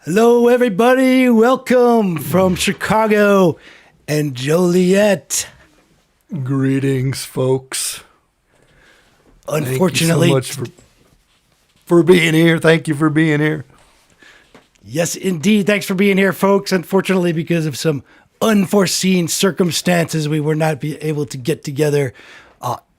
Hello, everybody. Welcome from Chicago and Joliet. Greetings, folks. Unfortunately, thank you so much for being here. Thank you for being here. Yes, indeed. Thanks for being here, folks. Unfortunately, because of some unforeseen circumstances, we were not able to get together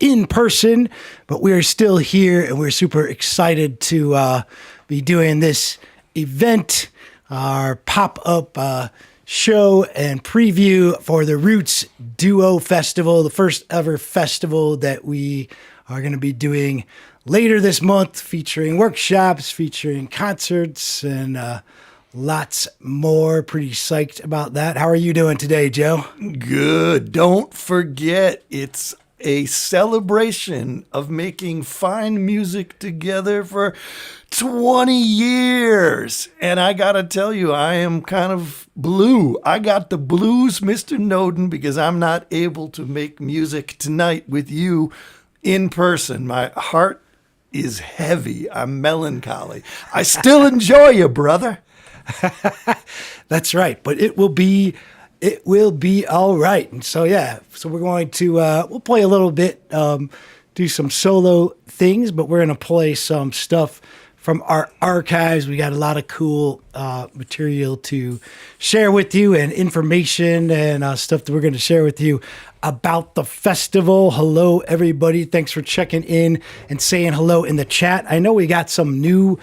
in person, but we are still here, and we're super excited to be doing this event, our pop-up show and preview for the RootsDuo Festival, the first ever festival that we are going to be doing later this month, featuring workshops, featuring concerts, and lots more. Pretty psyched about that. How are you doing today, Joe? Good. Don't forget, it's a celebration of making fine music together for 20 years. And I got to tell you, I am kind of blue. I got the blues, Mr. Noden, because I'm not able to make music tonight with you in person. My heart is heavy. I'm melancholy. I still enjoy you, brother. That's right. But it will be all right. And so, yeah, so we're going to, we'll play a little bit, do some solo things, but we're going to play some stuff from our archives. We got a lot of cool material to share with you, and information and stuff that we're going to share with you about the festival. Hello, everybody. Thanks for checking in and saying hello in the chat. I know we got some new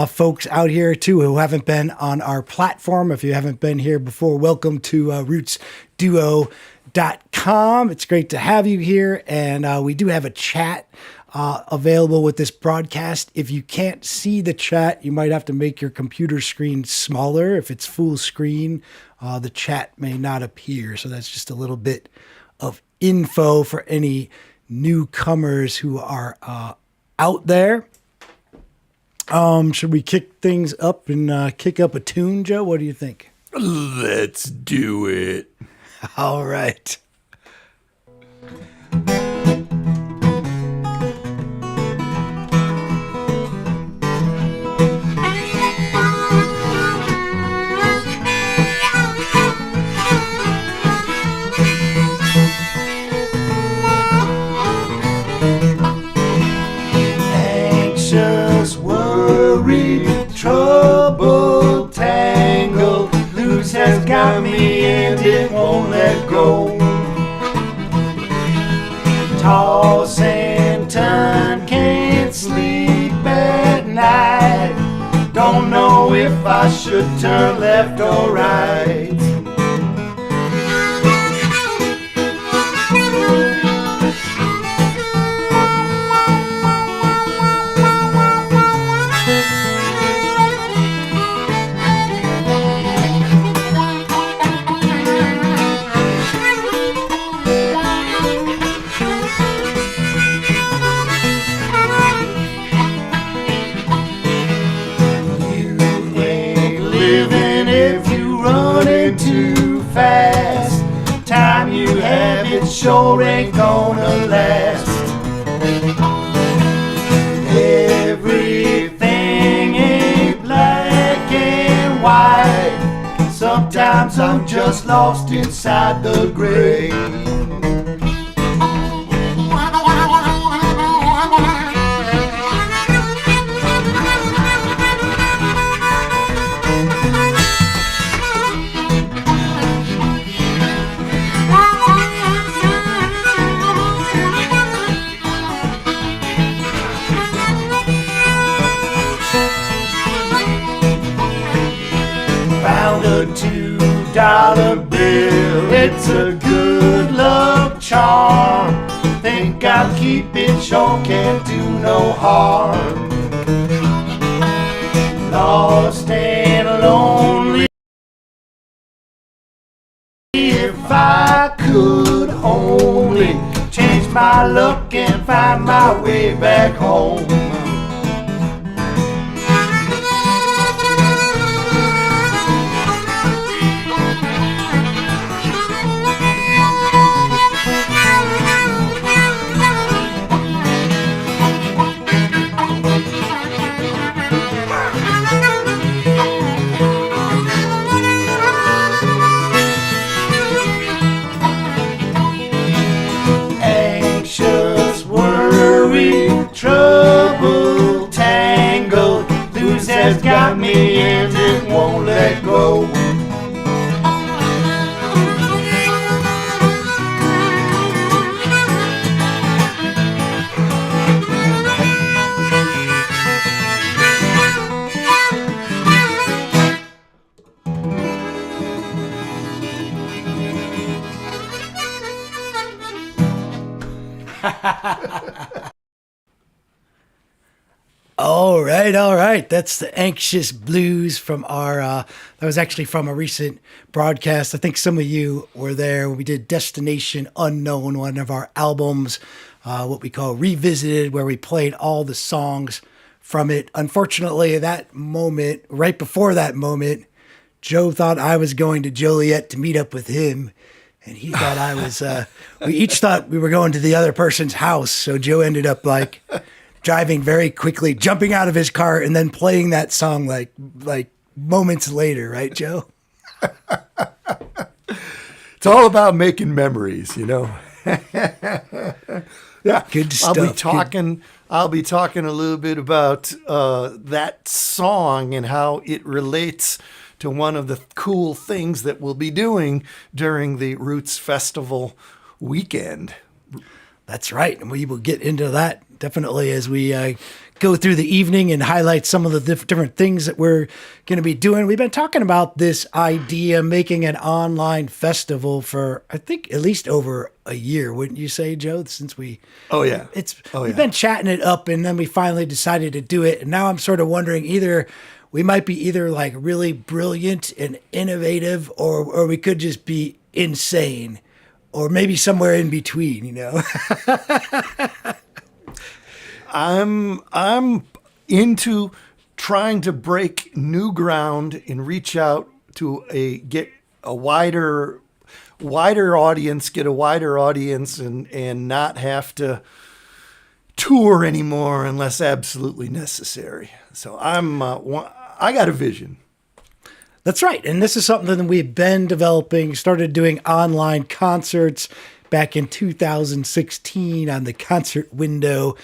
folks out here too who haven't been on our platform. If you haven't been here before, welcome to RootsDuo.com. It's great to have you here, and we do have a chat available with this broadcast. If you can't see the chat, you might have to make your computer screen smaller. If it's full screen, the chat may not appear. So that's just a little bit of info for any newcomers who are out there. Should we kick things up and kick up a tune, Joe? What do you think? Let's do it. All right. Trouble tangled, loose has got me and it won't let go. Toss and turn, can't sleep at night. Don't know if I should turn left or right. Sure ain't gonna last. Everything ain't black and white. Sometimes I'm just lost inside the gray. $2 bill, it's a good luck charm. Think I'll keep it, sure can't do no harm. Lost and lonely, if I could only change my luck and find my way back home. All right, all right. That's the Anxious Blues from our, that was actually from a recent broadcast. I think some of you were there when we did Destination Unknown, one of our albums, what we call Revisited, where we played all the songs from it. Unfortunately, that moment, right before that moment, Joe thought I was going to Joliet to meet up with him. And he thought I was, we each thought we were going to the other person's house. So Joe ended up like driving very quickly, jumping out of his car, and then playing that song like moments later, right, Joe? It's all about making memories, you know. Yeah, good stuff. I'll be talking a little bit about that song and how it relates to one of the cool things that we'll be doing during the Roots Festival weekend. That's right, and we will get into that definitely as we go through the evening and highlight some of the different things that we're going to be doing. We've been talking about this idea, making an online festival for, I think, at least over a year, wouldn't you say, Joe? Since we've been chatting it up, and then we finally decided to do it. And now I'm sort of wondering we might be either like really brilliant and innovative, or we could just be insane, or maybe somewhere in between, you know? I'm into trying to break new ground and reach out to get a wider audience, and not have to tour anymore unless absolutely necessary. So I got a vision. That's right. And this is something that we've been developing, started doing online concerts back in 2016 on the Concert Window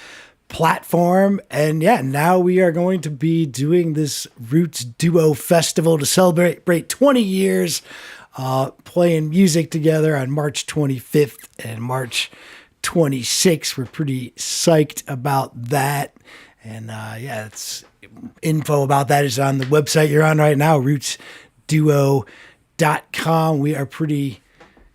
platform. And yeah, now we are going to be doing this RootsDuo Festival to celebrate 20 years, playing music together on March 25th and March 26th. We're pretty psyched about that. And it's info about that is on the website you're on right now, rootsduo.com. We are pretty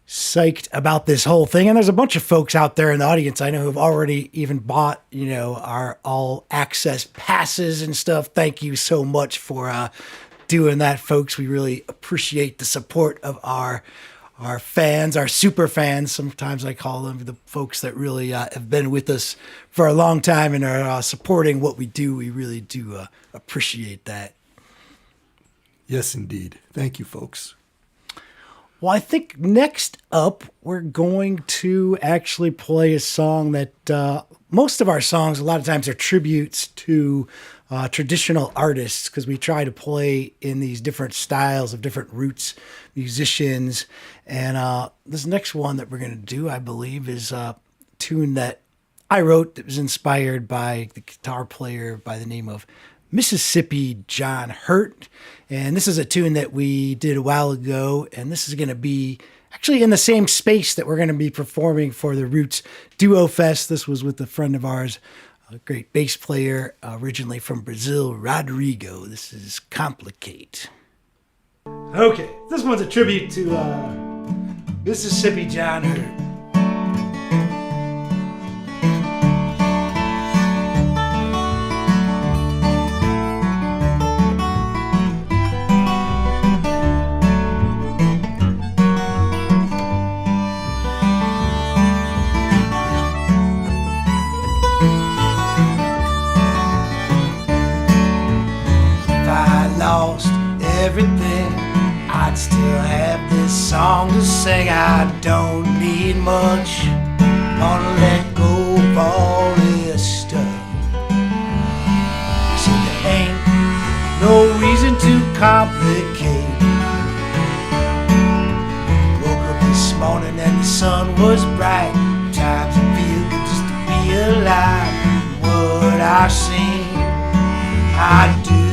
psyched about this whole thing. And there's a bunch of folks out there in the audience I know who've already even bought, our all access passes and stuff. Thank you so much for doing that, folks. We really appreciate the support of our fans, our super fans. Sometimes I call them the folks that really have been with us for a long time and are supporting what we do. We really do appreciate that. Yes, indeed. Thank you, folks. Well, I think next up, we're going to actually play a song that most of our songs, a lot of times, are tributes to traditional artists, because we try to play in these different styles of different roots musicians. And this next one that we're going to do, I believe, is a tune that I wrote that was inspired by the guitar player by the name of Mississippi John Hurt. And this is a tune that we did a while ago, and this is going to be actually in the same space that we're going to be performing for the Roots Duo Fest. This was with a friend of ours, a great bass player, originally from Brazil, Rodrigo. This is Complicate. Okay, this one's a tribute to Mississippi John Hurt. Lost everything, I'd still have this song to sing. I don't need much, gonna let go of all this stuff. See, there ain't no reason to complicate. Woke up this morning and the sun was bright. Times it feel good just to be alive. What I've seen, I do.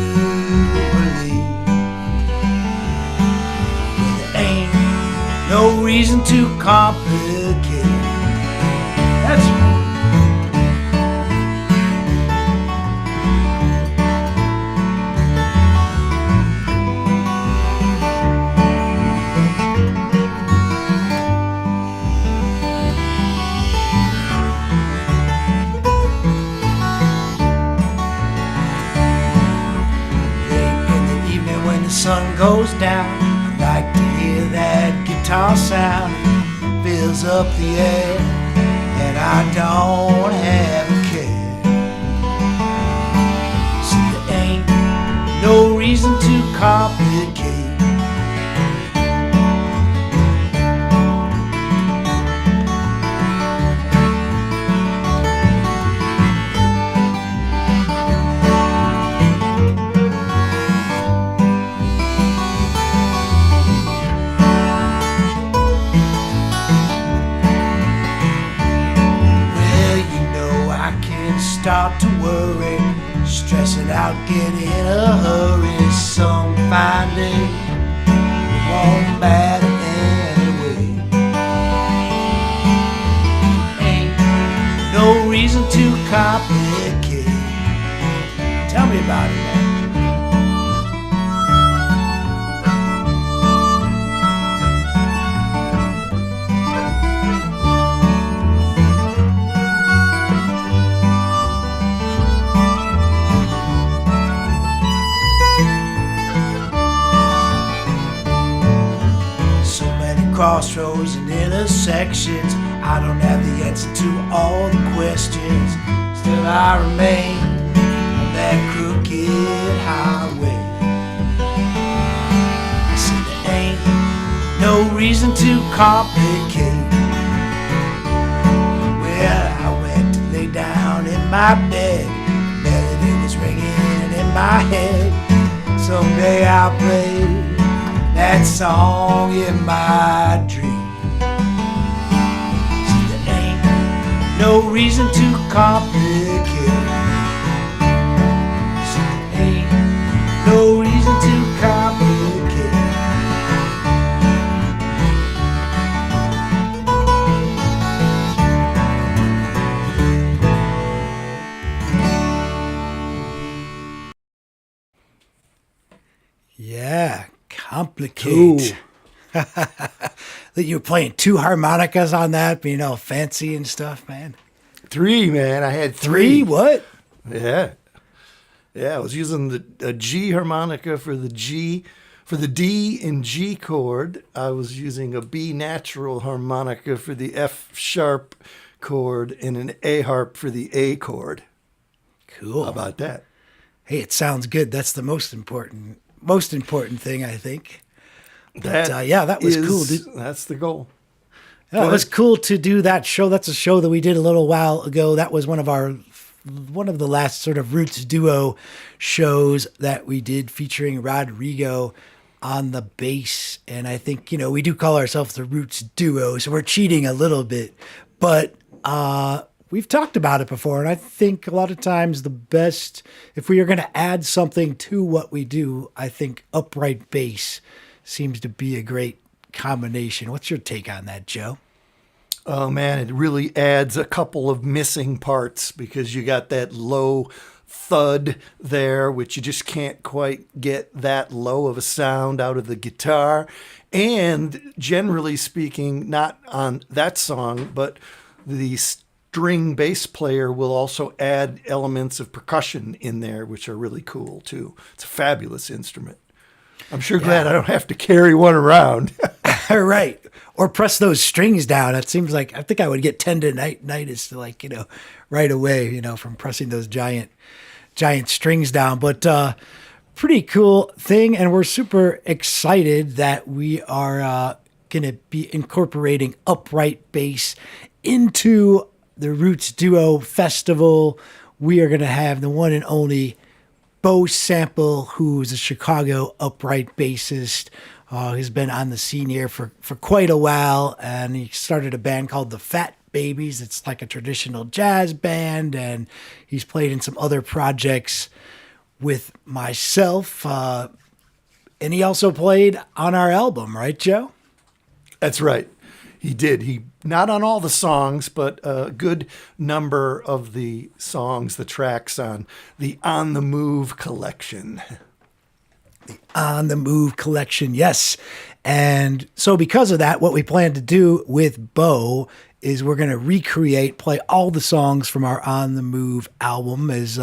No reason to complicate. That's right. guitar sound fills up the air, and I don't have a care. See, there ain't no reason to complicate. Start to worry, stressing out, get in a hurry. Some fine day it won't matter anyway. Ain't no reason to complicate. Tell me about it, man. Crossroads and intersections, I don't have the answer to all the questions. Still I remain on that crooked highway. I said there ain't no reason to complicate. Well, I went to lay down in my bed, melody was ringing in my head. Someday I'll play that song in my dream. See, there ain't no reason to complicate. See, there ain't no reason to complicate. Yeah. Complicate. That you were playing 2 harmonicas on that, being all fancy and stuff, man. 3, man. I had 3? What? Yeah. I was using a G harmonica for the G, for the D and G chord. I was using a B natural harmonica for the F sharp chord and an A harp for the A chord. Cool. How about that? Hey, it sounds good. That's the most important thing, I think. But, that was cool, dude. That's the goal. Yeah, it was cool to do that show. That's a show that we did a little while ago. That was one of the last sort of RootsDuo shows that we did, featuring Rodrigo on the bass. And I think, we do call ourselves the RootsDuo, so we're cheating a little bit. But we've talked about it before, and I think a lot of times the best, if we are going to add something to what we do, I think upright bass seems to be a great combination. What's your take on that, Joe? Oh, man, it really adds a couple of missing parts because you got that low thud there, which you just can't quite get that low of a sound out of the guitar. And generally speaking, not on that song, but the string bass player will also add elements of percussion in there, which are really cool too. It's a fabulous instrument. I'm sure glad I don't have to carry one around. Right. Or press those strings down. It seems like, I think I would get tendinitis right away, from pressing those giant strings down. But pretty cool thing. And we're super excited that we are going to be incorporating upright bass into the RootsDuo Festival. We are going to have the one and only Bo Sample, who's a Chicago upright bassist. He's been on the scene here for quite a while, and he started a band called the Fat Babies. It's like a traditional jazz band, and he's played in some other projects with myself. And he also played on our album, right, Joe? That's right. He did. He not on all the songs, but a good number of the songs, the tracks on the On the Move collection. The On the Move collection, yes. And so because of that, what we plan to do with Bo is we're going to play all the songs from our On the Move album as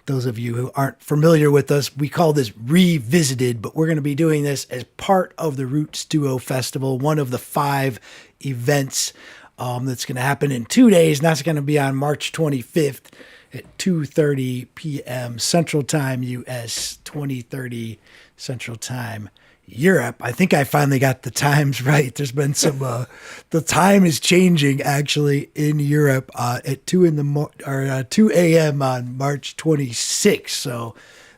those of you who aren't familiar with us, we call this Revisited, but we're going to be doing this as part of the RootsDuo Festival, one of the 5 events that's going to happen in 2 days. And that's going to be on March 25th at 2:30 p.m. Central Time, U.S., 20:30 Central Time, Europe. I think I finally got the times right. There's been some, the time is changing actually in Europe at 2 a.m. on March 26th. So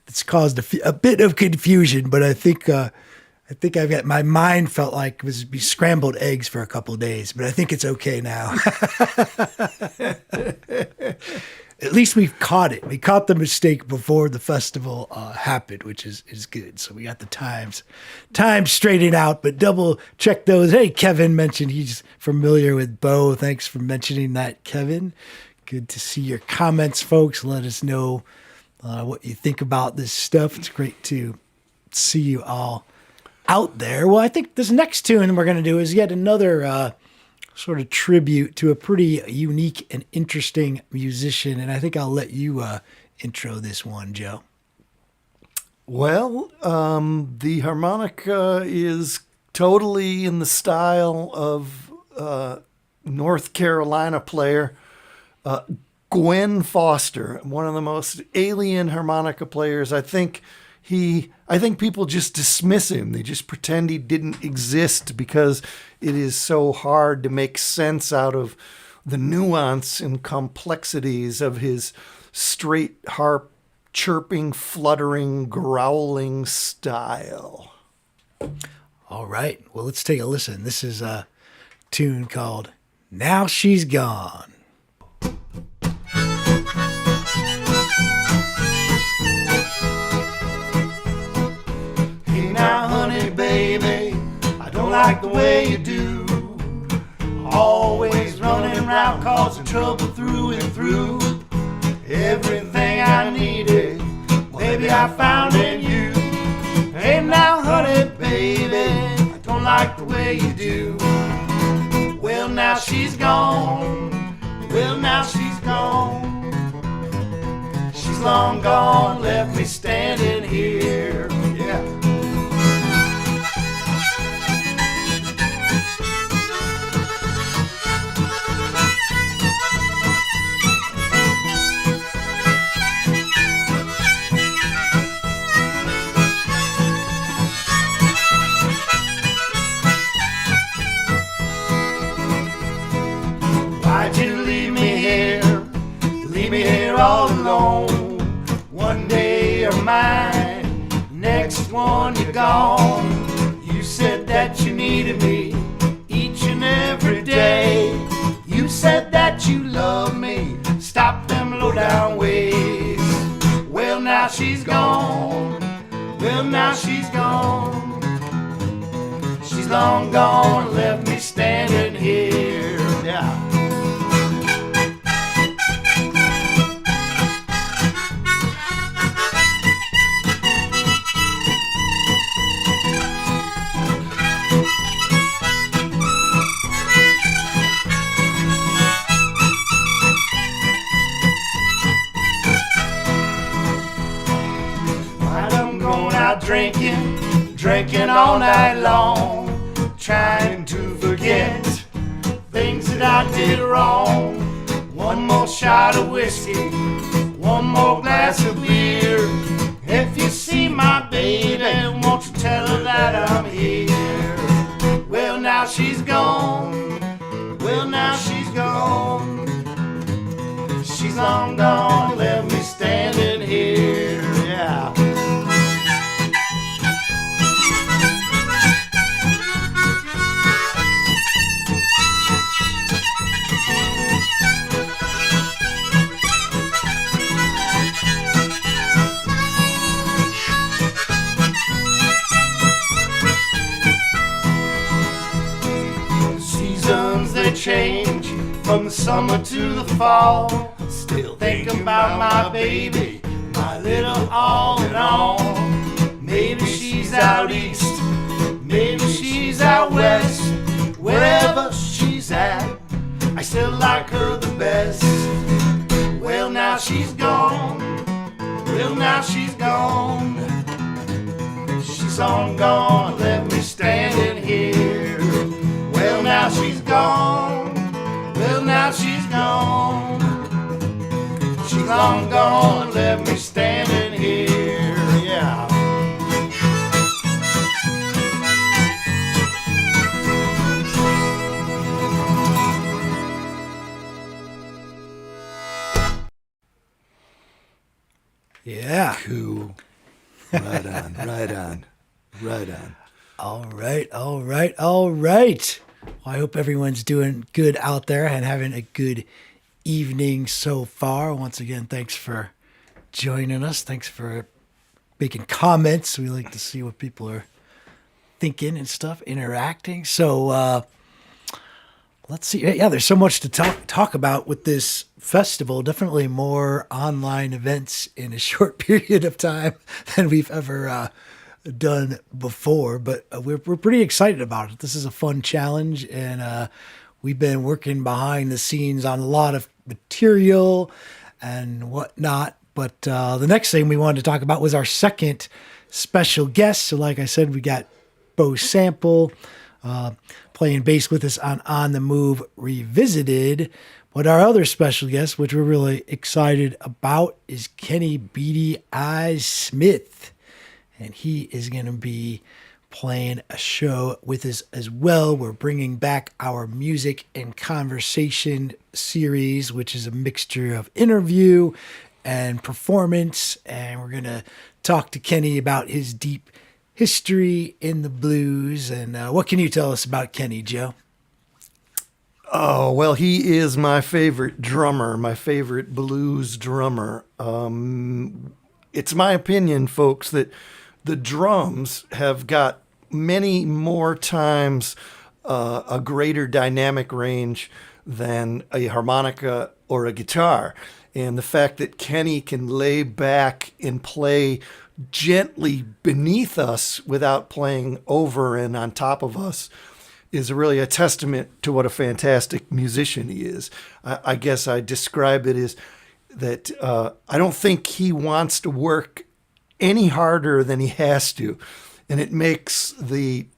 it's caused a bit of confusion, but I think I've got, my mind felt like it was be scrambled eggs for a couple of days, but I think it's okay now. At least we've caught it. We caught the mistake before the festival happened, which is good. So we got the times straightened out, but double check those. Hey, Kevin mentioned he's familiar with Bo. Thanks for mentioning that, Kevin. Good to see your comments, folks. Let us know what you think about this stuff. It's great to see you all out there. Well, I think this next tune we're going to do is yet another sort of tribute to a pretty unique and interesting musician. And I think I'll let you intro this one, Joe. Well, the harmonica is totally in the style of North Carolina player Gwen Foster, one of the most alien harmonica players. I think people just dismiss him. They just pretend he didn't exist because it is so hard to make sense out of the nuance and complexities of his straight harp, chirping, fluttering, growling style. All right. Well, let's take a listen. This is a tune called Now She's Gone. Now, honey, baby, I don't like the way you do. Always running around causing trouble through and through. Everything I needed, baby, I found in you. Hey, now, honey, baby, I don't like the way you do. Well, now she's gone. Well, now she's gone. She's long gone, left me standing here. Yeah. Why'd you leave me here? Leave me here all alone. One day you're mine, next one you're gone. You said that you needed me each and every day. You said that you love me, stop them low down ways. Well, now she's gone. Well, now she's gone. She's long gone, left me standing here. Yeah. Drinking all night long, trying to forget things that I did wrong. One more shot of whiskey, one more glass of beer. If you see my baby, won't you tell her that I'm here? Well, now she's gone. Well, now she's gone. She's long gone, left me standing here. Yeah. Change from the summer to the fall. Still thinking about my baby, my little all in all. Maybe she's out east, maybe she's out west. Wherever she's at, I still like her the best. Well, now she's gone. Well, now she's gone. She's on gone, left me standing here. Well, now she's gone. Well, now she's gone. She's long gone, left me standing here. Yeah. Yeah. Cool. Right on, right on, right on. All right, all right, all right. Well, I hope everyone's doing good out there and having a good evening so far. Once again, thanks for joining us. Thanks for making comments. We like to see what people are thinking and stuff, interacting. So let's see. Yeah, there's so much to talk about with this festival. Definitely more online events in a short period of time than we've ever done before. But we're pretty excited about it. This is a fun challenge, and we've been working behind the scenes on a lot of material and whatnot. But the next thing we wanted to talk about was our second special guest. So like I said, we got Bo Sample playing bass with us on the Move Revisited. But our other special guest, which we're really excited about, is Kenny Beady Eyes Smith. And he is going to be playing a show with us as well. We're bringing back our music and conversation series, which is a mixture of interview and performance. And we're going to talk to Kenny about his deep history in the blues. And what can you tell us about Kenny, Joe? Oh, well, he is my favorite drummer, my favorite blues drummer. It's my opinion, folks, that the drums have got many more times a greater dynamic range than a harmonica or a guitar. And the fact that Kenny can lay back and play gently beneath us without playing over and on top of us is really a testament to what a fantastic musician he is. I guess I describe it as that I don't think he wants to work any harder than he has to. And it makes the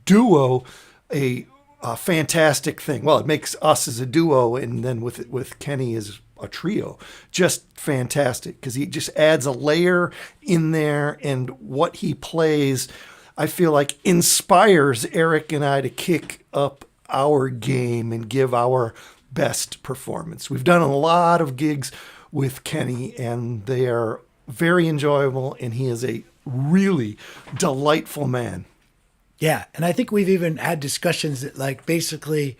duo a fantastic thing. Well, it makes us as a duo, and then with Kenny as a trio, just fantastic, because he just adds a layer in there, and what he plays, I feel like, inspires Eric and I to kick up our game and give our best performance. We've done a lot of gigs with Kenny, and they are very enjoyable, and he is a really delightful man. Yeah, and I think we've even had discussions that, like, basically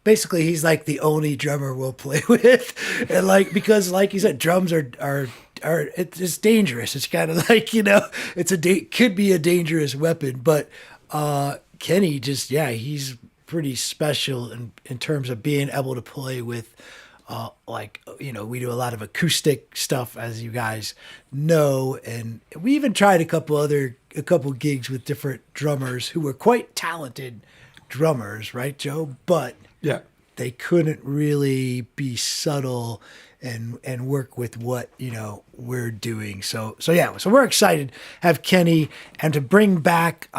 he's like the only drummer we'll play with, and like, because like you said, drums are it's dangerous. It's kind of like, could be a dangerous weapon, but Kenny just, he's pretty special in terms of being able to play with we do a lot of acoustic stuff, as you guys know, and we even tried a couple gigs with different drummers who were quite talented drummers, right, Joe? But yeah, they couldn't really be subtle and work with what we're doing. So we're excited to have Kenny and to bring back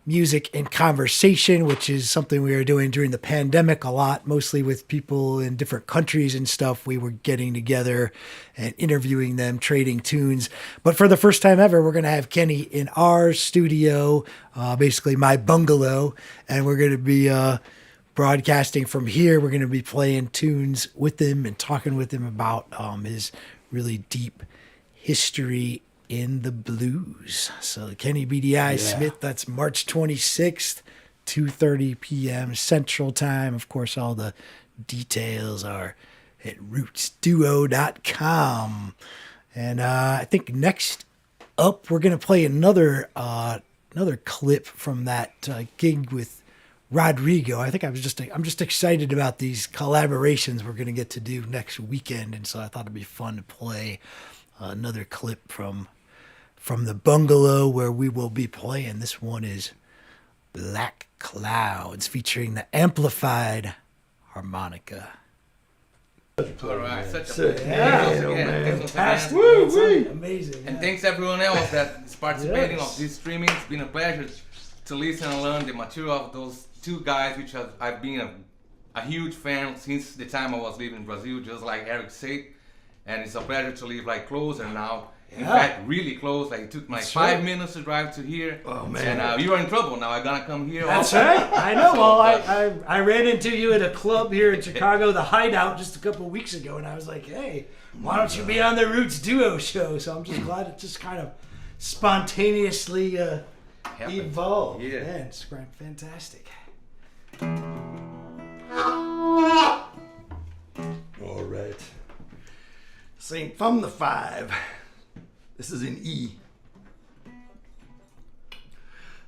music and conversation, which is something we were doing during the pandemic a lot, mostly with people in different countries and stuff. We were getting together and interviewing them, trading tunes. But for the first time ever, we're going to have Kenny in our studio, basically my bungalow, and we're going to be broadcasting from here. We're going to be playing tunes with him and talking with him about his really deep history in the blues. So Kenny Beady Eyes Smith, that's March 26th, 2:30 p.m. Central Time. Of course, all the details are at RootsDuo.com. And I think next up, we're going to play another clip from that gig with Rodrigo. I think I'm just excited about these collaborations we're going to get to do next weekend, and so I thought it'd be fun to play another clip from the bungalow where we will be playing. This one is Black Clouds, featuring the amplified harmonica. All right, such a Sick. pleasure. Yeah. Thanks Yeah, again. man. Thanks, Fantastic. man. Man, son. Amazing. And yeah. thanks everyone else that is participating Yes. of this streaming. It's been a pleasure to listen and learn the material of those two guys, which I've been a huge fan since the time I was living in Brazil, just like Eric said. And it's a pleasure to live like closer now. In Yeah. fact, really close. Like it took me like 5 minutes to drive to here. Oh, man. And you are in trouble now. I'm gonna come here. That's also. right. I know. Well, I ran into you at a club here in Chicago, the Hideout, just a couple of weeks ago, and I was like, hey, why don't you be on the RootsDuo show? So I'm just glad it just kind of spontaneously Happened. evolved. Yeah. Man, it's fantastic. All right. Sing from the 5. This is in E.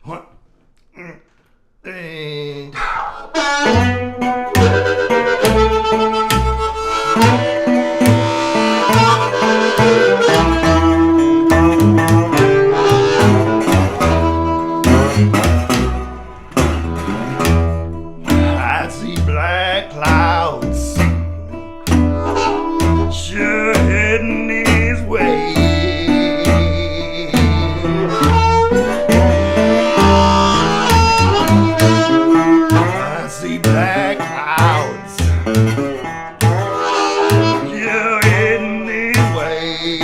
1, and I see black clouds sure heading his way. I see black clouds sure heading his way.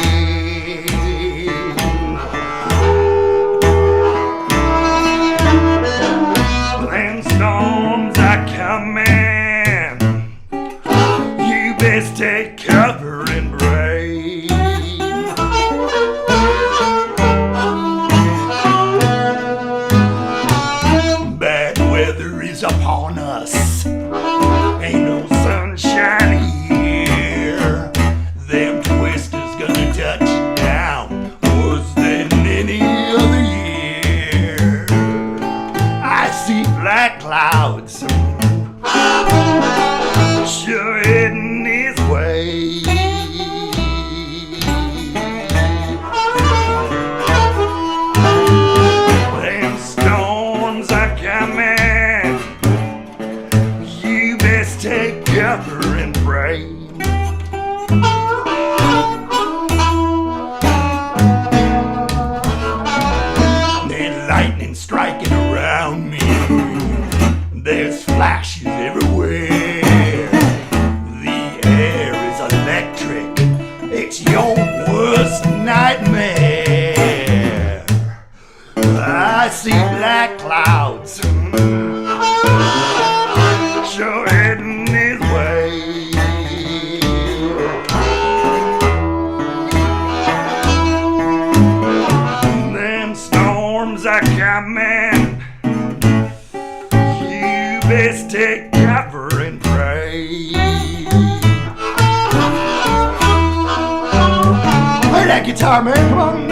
When storms are coming, you best take cover and brave. Bad weather is upon us. Ain't no sunshine here. Them twisters gonna touch down worse than any other year. I see black clouds sure heading his way. Them storms are coming. You best take cover and pray. There's lightning striking around me. There's flashes everywhere. The air is electric. It's your worst nightmare. I see black clouds sure heading his way. Them storms are coming. You best take cover and pray. Play that guitar, man. Come on.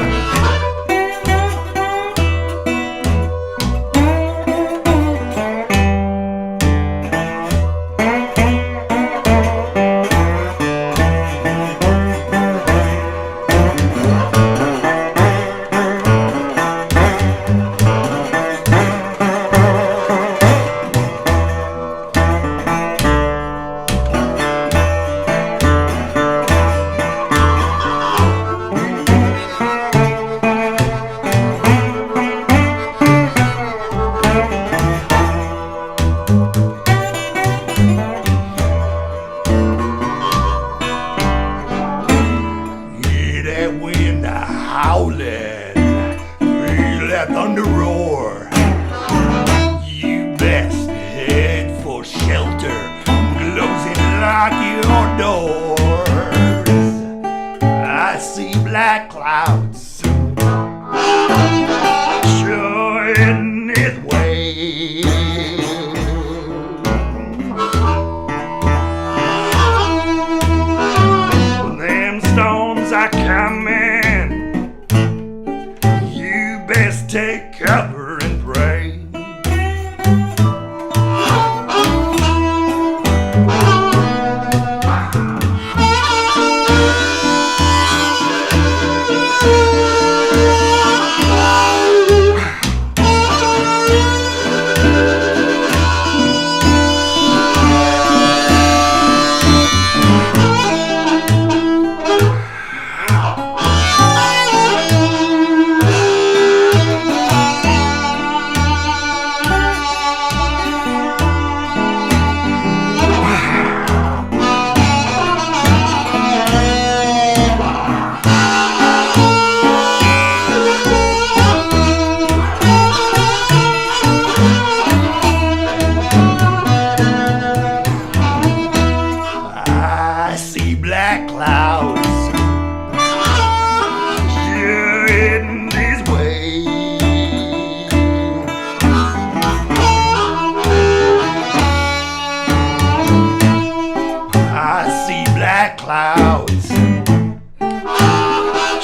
clouds.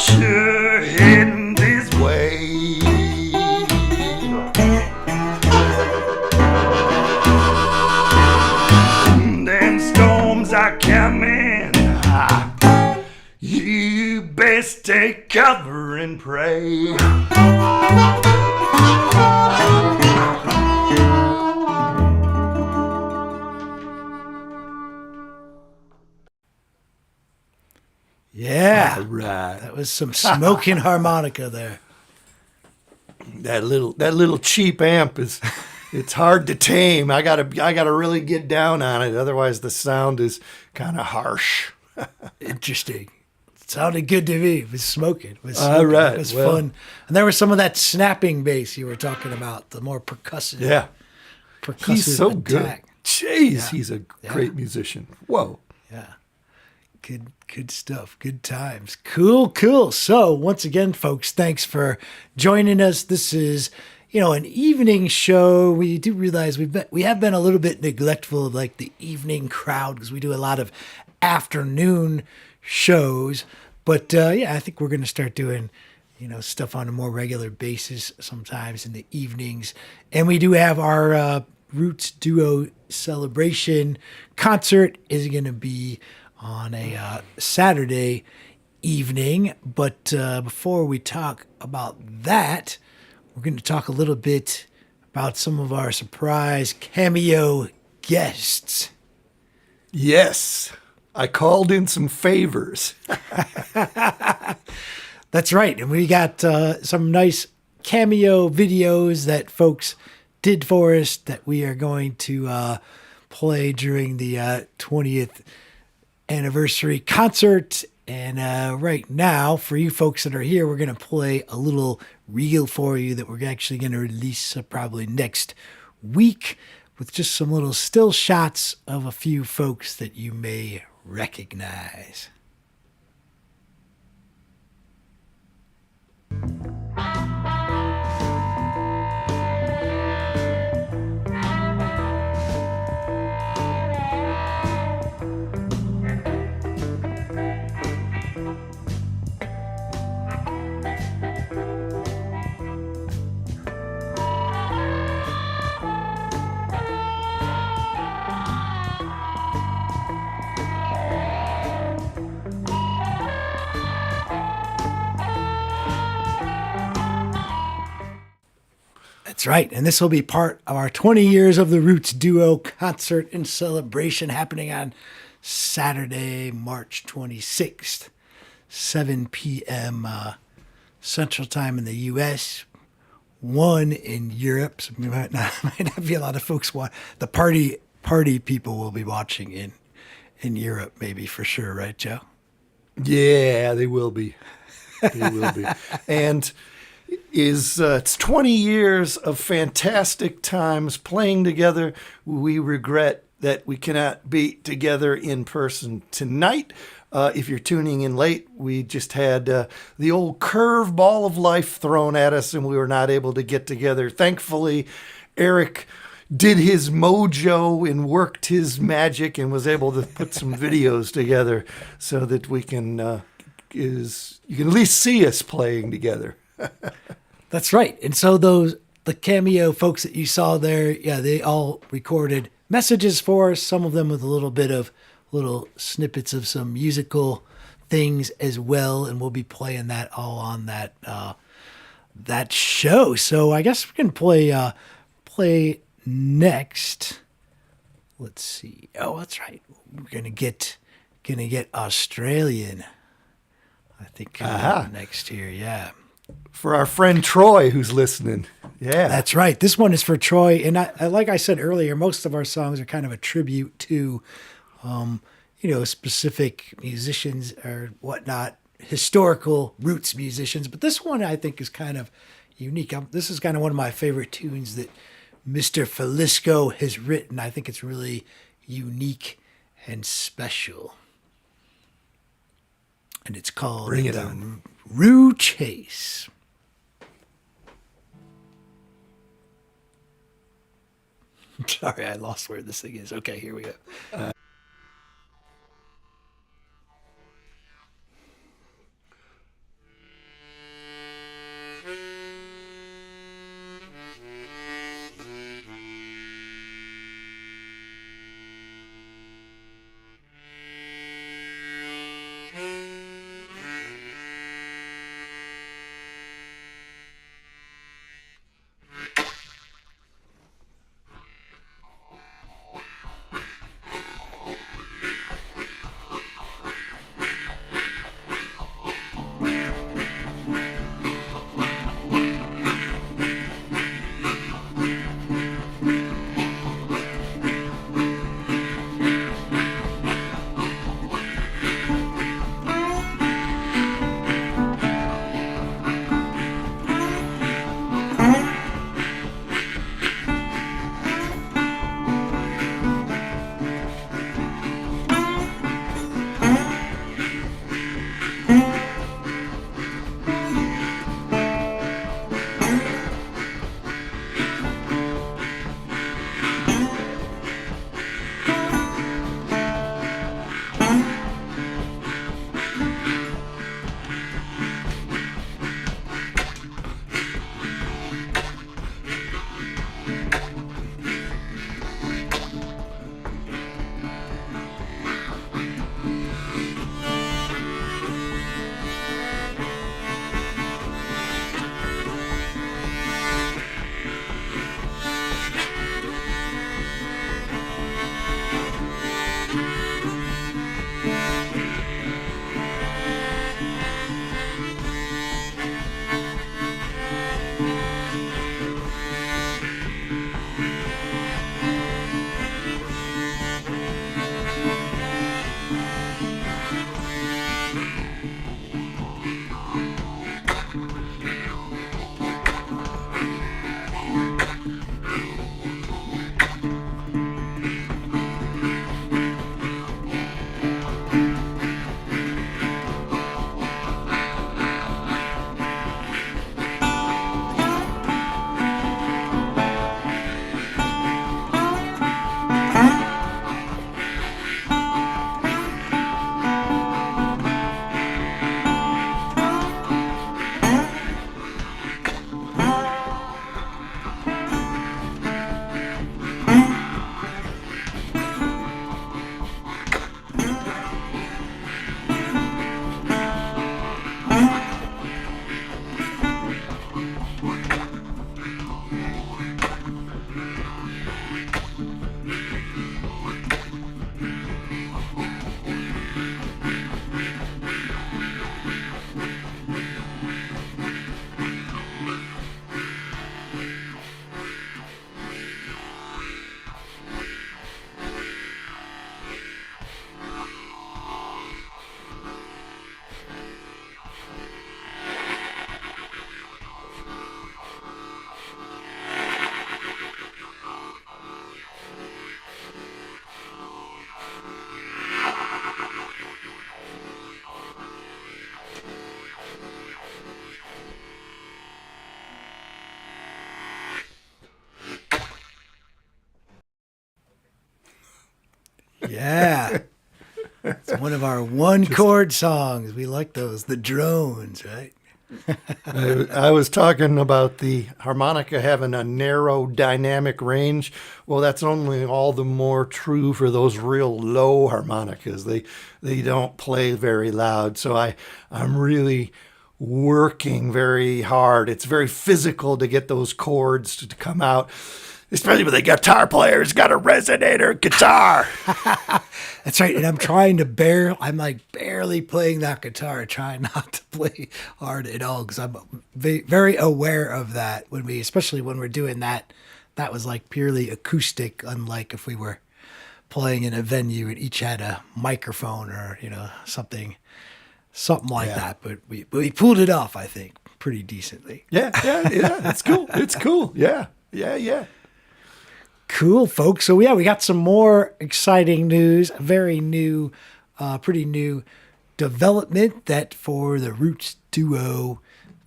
Sure heading this way. Them storms are coming. You best take cover and pray. Yeah. All right. That was some smoking harmonica there. That little cheap amp is it's hard to tame. I gotta really get down on it. Otherwise the sound is kind of harsh. Interesting. It sounded good to me. It was smoking. It was All right. It was Well. fun. And there was some of that snapping bass you were talking about, the more percussive. Yeah. Percussive He's so attack. good. Jeez, Yeah. he's a Yeah. great musician. Whoa. Yeah. Good stuff. Good times. Cool. So once again, folks, thanks for joining us. This is, an evening show. We do realize we have been a little bit neglectful of like the evening crowd because we do a lot of afternoon shows. But I think we're going to start doing, stuff on a more regular basis sometimes in the evenings. And we do have our RootsDuo celebration concert is going to be on a Saturday evening. But before we talk about that, we're going to talk a little bit about some of our surprise cameo guests. Yes. I called in some favors. That's right. And we got some nice cameo videos that folks did for us that we are going to play during the 20th anniversary concert. And right now, for you folks that are here, we're going to play a little reel for you that we're actually going to release probably next week with just some little still shots of a few folks that you may recognize. That's right. And this will be part of our 20 years of the RootsDuo concert and celebration happening on Saturday, March 26th, 7 p.m. Central Time in the U.S., 1 in Europe. So we might not be a lot of folks the party people will be watching in Europe, maybe for sure, right, Joe? Yeah, they will be. They will be. And it's 20 years of fantastic times playing together. We regret that we cannot be together in person tonight. If you're tuning in late, we just had the old curveball of life thrown at us and we were not able to get together. Thankfully, Eric did his mojo and worked his magic and was able to put some videos together so that we can you can at least see us playing together. That's right. And so the cameo folks that you saw there, yeah, they all recorded messages for us, some of them with a little bit of little snippets of some musical things as well. And we'll be playing that all on that show. So I guess we can play next. Let's see. Oh, that's right. We're gonna get Australian, I think, coming up next here. Yeah. For our friend Troy who's listening. Yeah. That's right. This one is for Troy. And like I said earlier, most of our songs are kind of a tribute to, specific musicians or whatnot, historical roots musicians. But this one I think is kind of unique. This is kind of one of my favorite tunes that Mr. Filikso has written. I think it's really unique and special. And it's called Bring it on. Roo Chase. Sorry, I lost where this thing is. Okay, here we go. Yeah. It's one of our one chord songs. We like those. The drones, right? I was talking about the harmonica having a narrow dynamic range. Well, that's only all the more true for those real low harmonicas. They don't play very loud. So I'm really working very hard. It's very physical to get those chords to come out, especially when the guitar player's got a resonator guitar. That's right. And I'm barely playing that guitar, trying not to play hard at all, because I'm very aware of that especially when we're doing that. That was like purely acoustic, unlike if we were playing in a venue and each had a microphone or, something like that. But we pulled it off, I think, pretty decently. Yeah. It's cool. It's cool. Yeah. Cool, folks. So, we got some more exciting news, very new, pretty new development that for the Roots Duo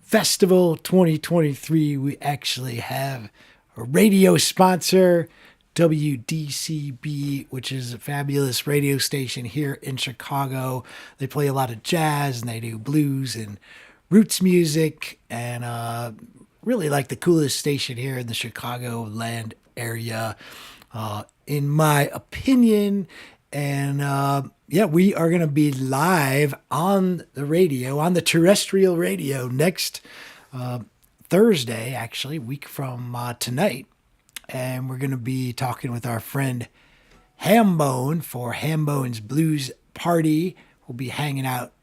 Festival 2023, we actually have a radio sponsor, WDCB, which is a fabulous radio station here in Chicago. They play a lot of jazz and they do blues and roots music, and really like the coolest station here in the Chicagoland area, in my opinion. And we are going to be live on the radio, on the terrestrial radio next Thursday, actually, week from tonight. And we're going to be talking with our friend Hambone for Hambone's Blues Party. We'll be hanging out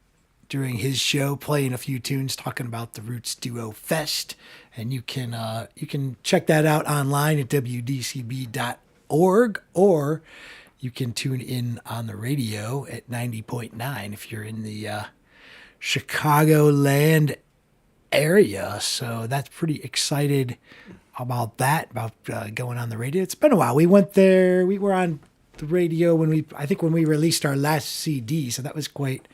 during his show, playing a few tunes, talking about the Roots Duo Fest. And you can check that out online at wdcb.org, or you can tune in on the radio at 90.9 if you're in the Chicagoland area. So that's pretty excited about that, about going on the radio. It's been a while. We went there. We were on the radio when we released our last CD. So that was quite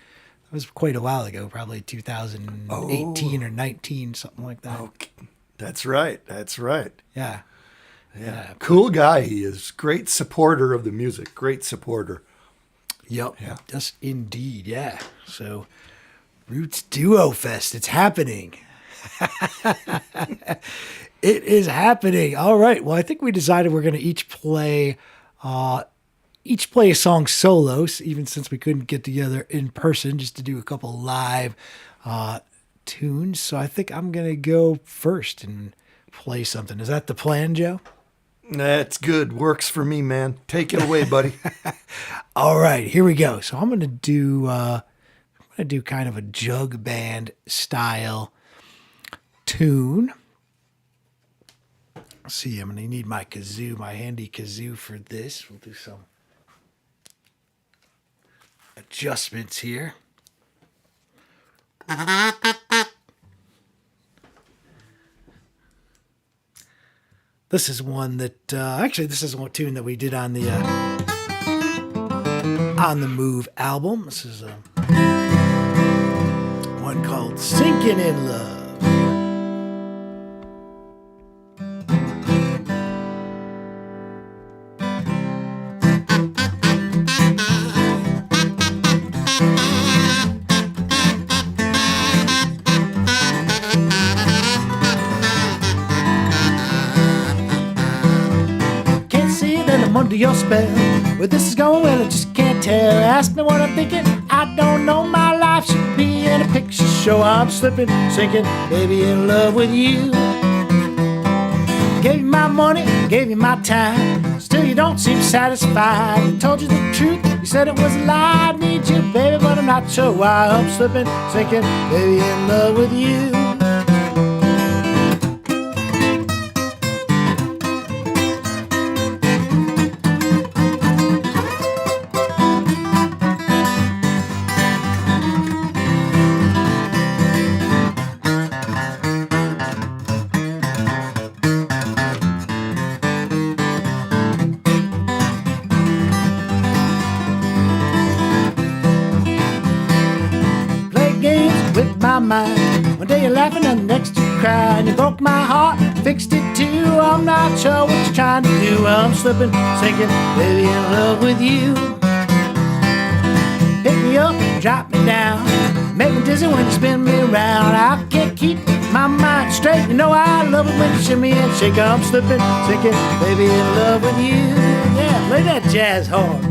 a while ago, probably 2018 or 19, something like that. Okay. That's right. Yeah. Cool guy he is. Great supporter of the music. Great supporter. Yep. Yeah. Yes, indeed. Yeah. So Roots Duo Fest, it's happening. It is happening. All right. Well, I think we decided we're going to each play a song solo, even since we couldn't get together in person, just to do a couple live tunes. So I think I'm going to go first and play something. Is that the plan, Joe? That's good. Works for me, man. Take it away, buddy. All right, here we go. So I'm going to do kind of a jug band style tune. Let's see, I'm going to need my kazoo, my handy kazoo for this. We'll do some adjustments here. This is one that this is one tune that we did on the Move album. This is one called "Sinking in Love." Under your spell, where this is going, well, I just can't tell. Ask me what I'm thinking, I don't know. My life should be in a picture show. I'm slipping, sinking, baby, in love with you. Gave you my money, gave you my time, still you don't seem satisfied. I told you the truth, you said it was a lie. I need you, baby, but I'm not sure why. I'm slipping, sinking, baby, in love with you. Mind. One day you're laughing and the next you cry, and you broke my heart, fixed it too. I'm not sure what you're trying to do. I'm slipping, sinking, baby, in love with you. Pick me up, drop me down, make me dizzy when you spin me around. I can't keep my mind straight. You know I love it when you shimmy and shake. I'm slipping, sinking, baby, in love with you. Yeah, play that jazz horn.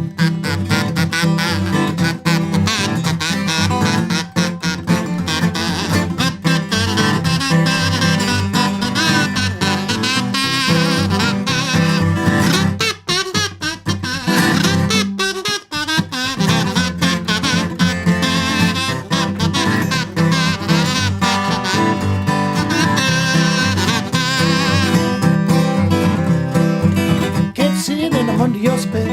Under your spell,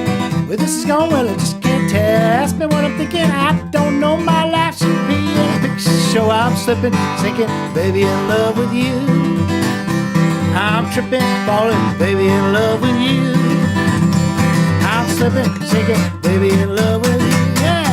where this is going, well, I just can't tell. Ask me what I'm thinking, I don't know. My life should be a picture show. I'm slipping, sinking, baby, in love with you. I'm tripping, falling, baby, in love with you. I'm slipping, sinking, baby, in love with you. Yeah.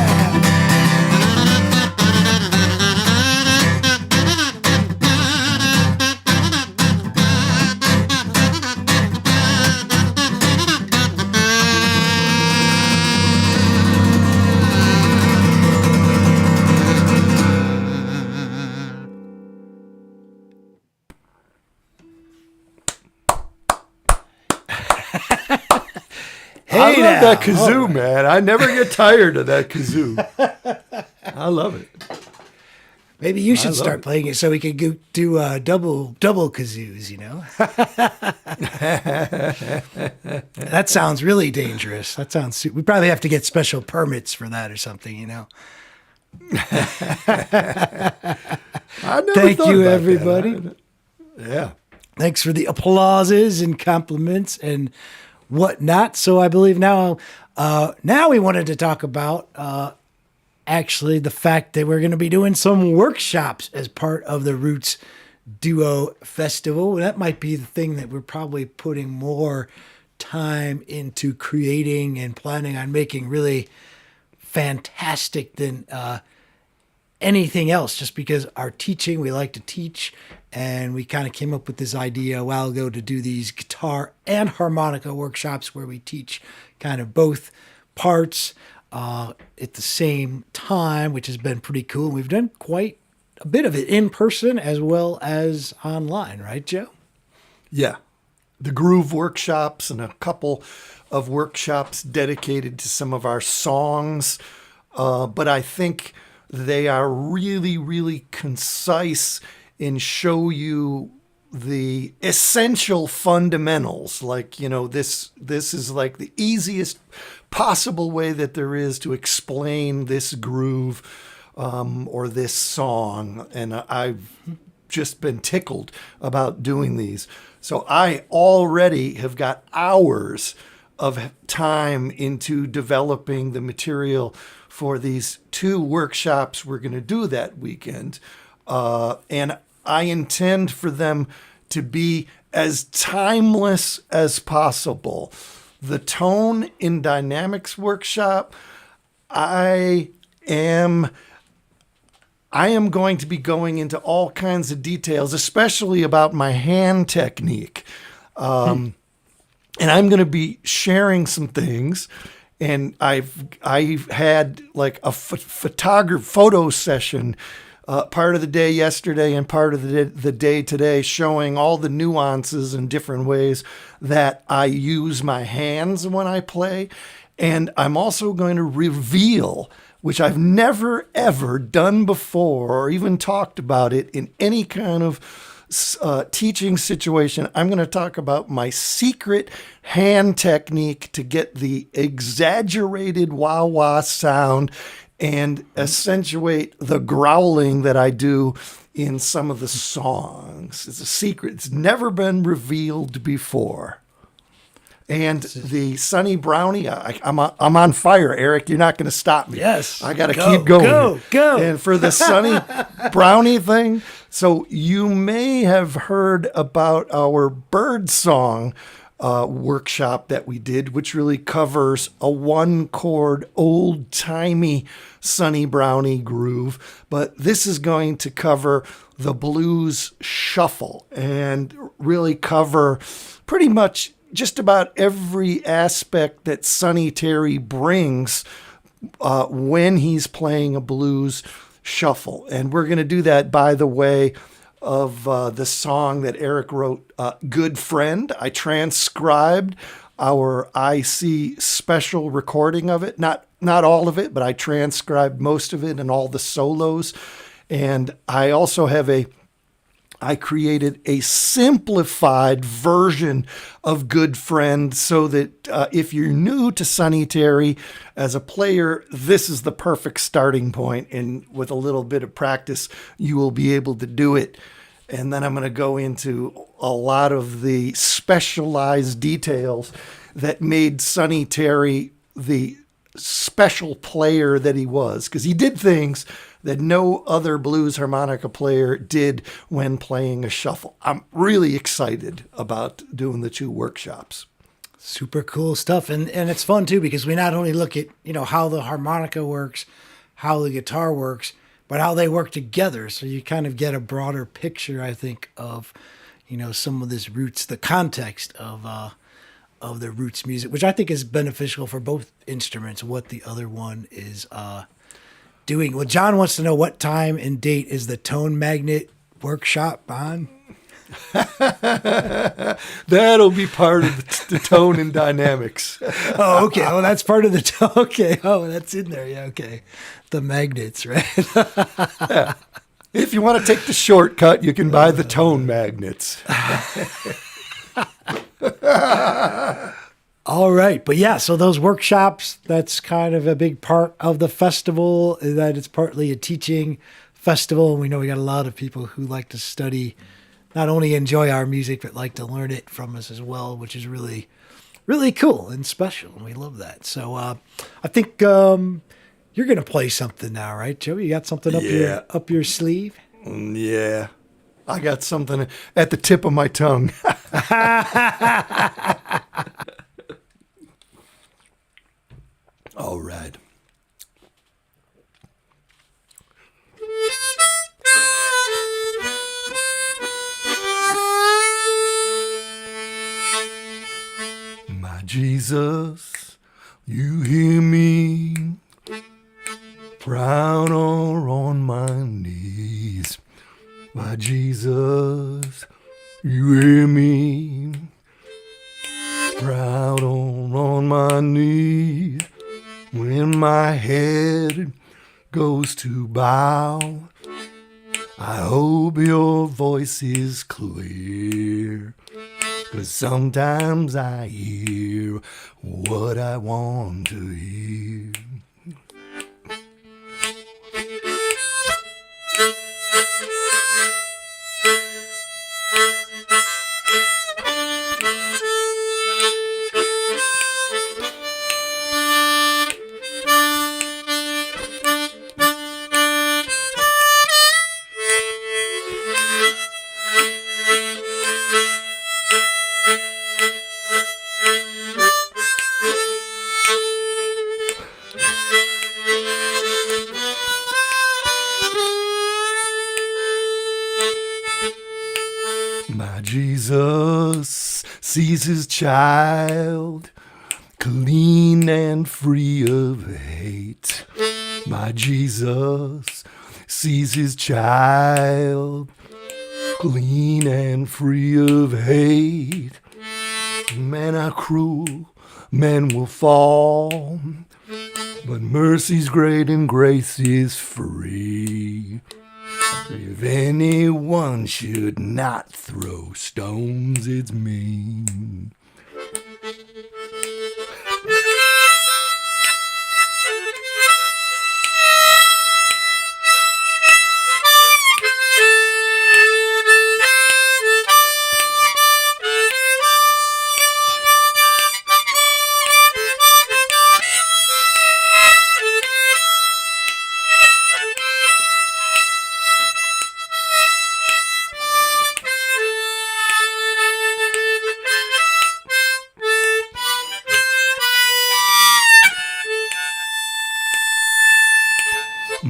I love that kazoo, man. I never get tired of that kazoo. I love it. Maybe you should start playing it so we could go do double kazoos, you know? That sounds really dangerous. That sounds... We probably have to get special permits for that or something, you know? Thank you, everybody. Yeah. Thanks for the applauses and compliments and whatnot. So I believe now we wanted to talk about actually the fact that we're going to be doing some workshops as part of the RootsDuo Festival. That might be the thing that we're probably putting more time into creating and planning on making really fantastic than anything else, just because our teaching, we like to teach, and we kind of came up with this idea a while ago to do these guitar and harmonica workshops where we teach kind of both parts at the same time, which has been pretty cool. We've done quite a bit of it in person as well as online, right, Joe? Yeah. The groove workshops and a couple of workshops dedicated to some of our songs. But I think they are really, really concise and show you the essential fundamentals. Like, you know, this is like the easiest possible way that there is to explain this groove or this song. And I've just been tickled about doing these. So I already have got hours of time into developing the material for these 2 workshops we're going to do that weekend. And I intend for them to be as timeless as possible. The Tone in Dynamics workshop, I am going to be going into all kinds of details, especially about my hand technique. And I'm going to be sharing some things. And I've had like a photo session part of the day yesterday and part of the day today, showing all the nuances and different ways that I use my hands when I play. And I'm also going to reveal, which I've never, ever done before or even talked about it in any kind of teaching situation. I'm going to talk about my secret hand technique to get the exaggerated wah-wah sound and accentuate the growling that I do in some of the songs. It's a secret. It's never been revealed before. And the Sunny Brownie, I'm on fire, Eric. You're not going to stop me. Yes. I got to keep going. Go. And for the Sunny Brownie thing, so you may have heard about our bird song workshop that we did, which really covers a 1-chord, old-timey Sunny Brownie groove. But this is going to cover the blues shuffle and really cover pretty much just about every aspect that Sonny Terry brings when he's playing a blues shuffle. And we're going to do that, by the way, of the song that Eric wrote, Good Friend. I transcribed our IC special recording of it. Not all of it, but I transcribed most of it and all the solos. And I also have I created a simplified version of Good Friend so that if you're new to Sonny Terry as a player, this is the perfect starting point. And with a little bit of practice, you will be able to do it. And then I'm going to go into a lot of the specialized details that made Sonny Terry the special player that he was, because he did things that no other blues harmonica player did when playing a shuffle. I'm really excited about doing the 2 workshops. Super cool stuff. And it's fun too, because we not only look at, how the harmonica works, how the guitar works, but how they work together. So you kind of get a broader picture, I think, of, some of this roots, the context of the roots music, which I think is beneficial for both instruments, what the other one is doing. Well, John wants to know what time and date is the Tone Magnet workshop on? That'll be part of the tone and dynamics. Oh, okay. Oh, that's part of the tone. Okay. Oh, that's in there. Yeah. Okay. The magnets, right? Yeah. If you want to take the shortcut, you can buy the tone magnets. All right. But yeah, so those workshops, that's kind of a big part of the festival, that it's partly a teaching festival. And we know we got a lot of people who like to study, not only enjoy our music, but like to learn it from us as well, which is really, really cool and special. And we love that. So I think you're going to play something now, right, Joe? You got something up your sleeve? Yeah. I got something at the tip of my tongue. All right. My Jesus, you hear me, proud or on my knees. My Jesus, you hear me, proud on my knees. When my head goes to bow, I hope your voice is clear. 'Cause sometimes I hear what I want to hear. My Jesus sees his child clean and free of hate. My Jesus sees his child clean and free of hate. Men are cruel, men will fall, but mercy's great and grace is free. If anyone should not throw stones, it's me.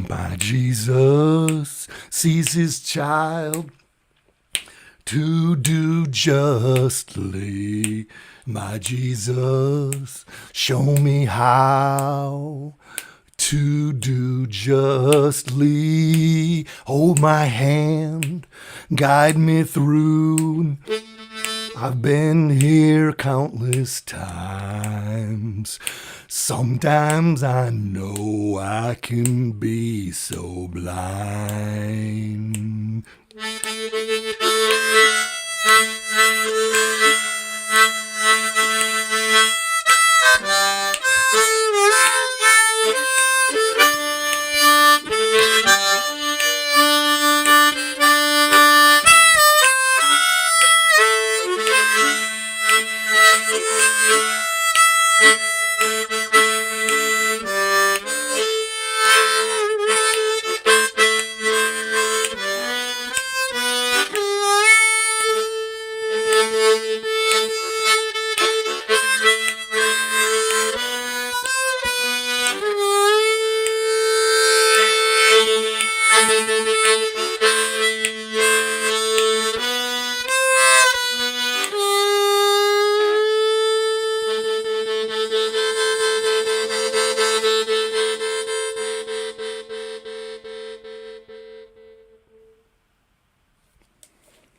My Jesus sees his child to do justly. My Jesus, show me how to do justly. Hold my hand, guide me through. I've been here countless times. Sometimes I know I can be so blind.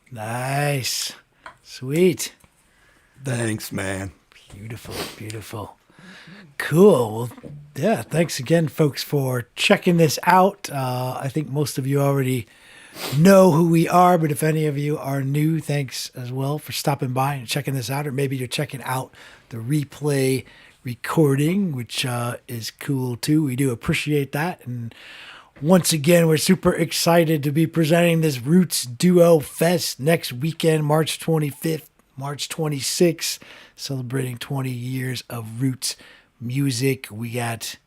Nice. Sweet. Thanks, man. Beautiful, beautiful. Cool. Well, yeah, thanks again, folks, for checking this out. I think most of you already know who we are, but if any of you are new, thanks as well for stopping by and checking this out, or maybe you're checking out the replay recording, which is cool too. We do appreciate that. And once again, we're super excited to be presenting this RootsDuo Fest next weekend, March 25th, March 26th, celebrating 20 years of roots music. We got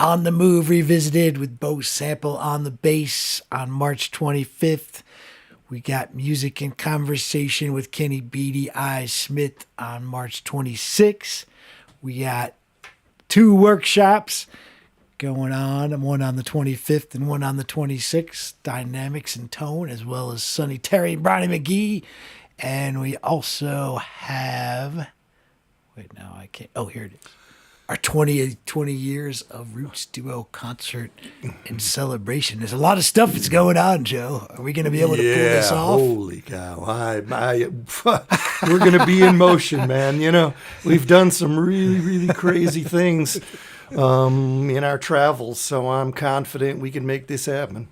On the Move Revisited with Bo Sample on the bass on March 25th. We got Music and Conversation with Kenny Beatty Eyes Smith on March 26th. We got 2 workshops going on, one on the 25th and one on the 26th, Dynamics and Tone, as well as Sonny Terry and Brownie McGee. And we also have, wait, now I can't, oh, here it is. Our 20 years of RootsDuo concert and celebration. There's a lot of stuff that's going on, Joe. Are we going to be able to pull this off? Holy cow. We're going to be in motion, man. You know, we've done some really, really crazy things in our travels, so I'm confident we can make this happen.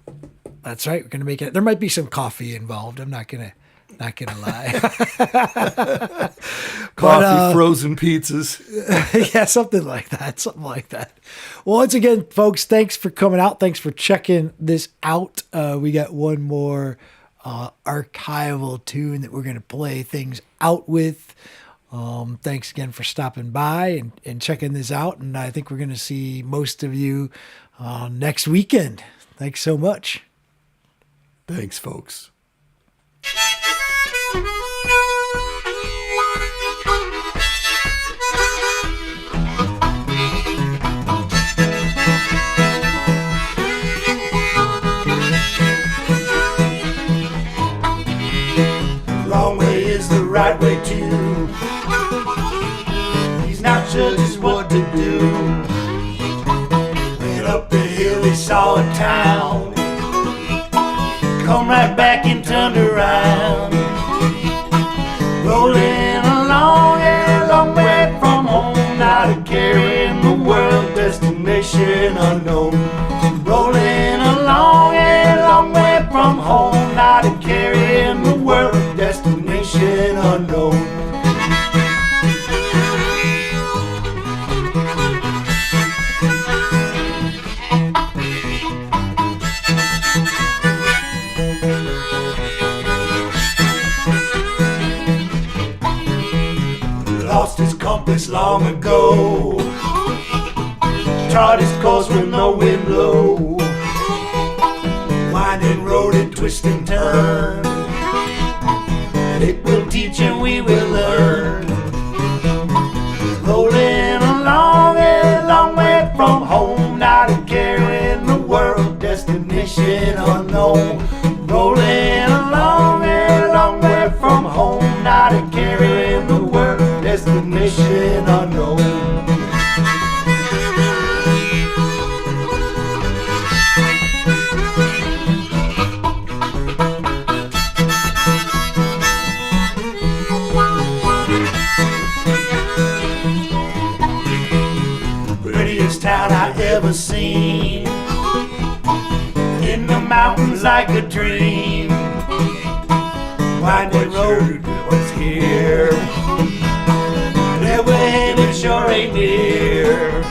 That's right. We're going to make it. There might be some coffee involved. I'm not going to lie. Coffee, frozen pizzas. Yeah, something like that. Well, once again, folks, thanks for coming out. Thanks for checking this out. We got one more archival tune that we're going to play things out with. Thanks again for stopping by and checking this out. And I think we're going to see most of you next weekend. Thanks so much. Thanks, folks. Wrong way is the right way too. He's not sure just what to do. Went up the hill, he saw a town. Come right back and turned around. Rolling along a long way from home, not a care in the world, destination unknown. Rolling along a long way from home, not a care in the world, destination unknown. Lost his compass long ago, chart his course with no wind blow. Winding road and twist and turn, it will teach and we will learn. Rolling along a long way from home, not a care in the world, destination unknown. Rolling along a long way from home, not a care in the world, destination unknown. prettiest town I ever seen. In the mountains like a dream. Winding road was here. There we're headed sure ain't near.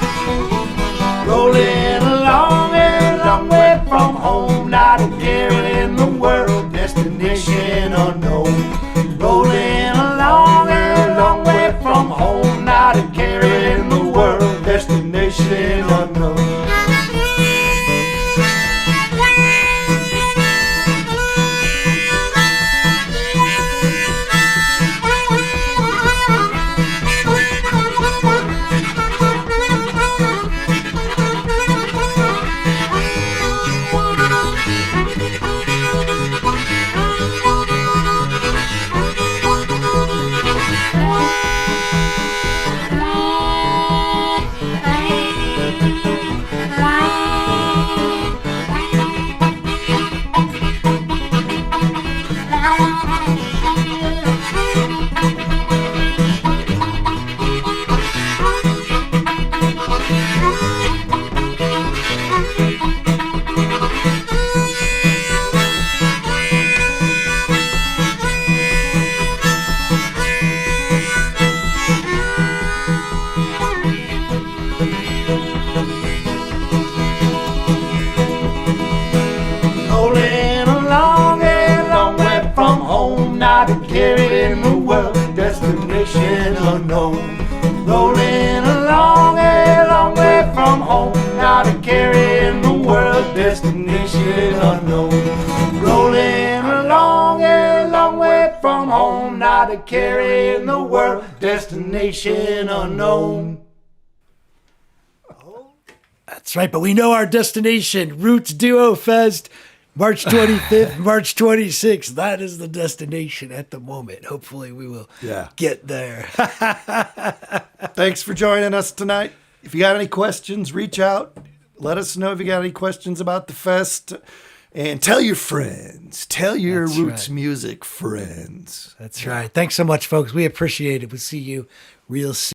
Rolling along a long way from home, not a care in the world, destination unknown. Rolling along a long way from home, not a care in the world, destination unknown. Rolling along a long way from home, not a care in the world, destination unknown. Rolling along a long way from home, not a care in the world, destination unknown. Rolling along a long way from home, not a care in the world, destination unknown. That's right, but we know our destination, RootsDuo Fest, March 25th, March 26th. That is the destination at the moment. Hopefully we will get there. Thanks for joining us tonight. If you got any questions, reach out. Let us know if you got any questions about the fest. And tell your friends. Tell your Roots music friends. That's right. Thanks so much, folks. We appreciate it. We'll see you real soon.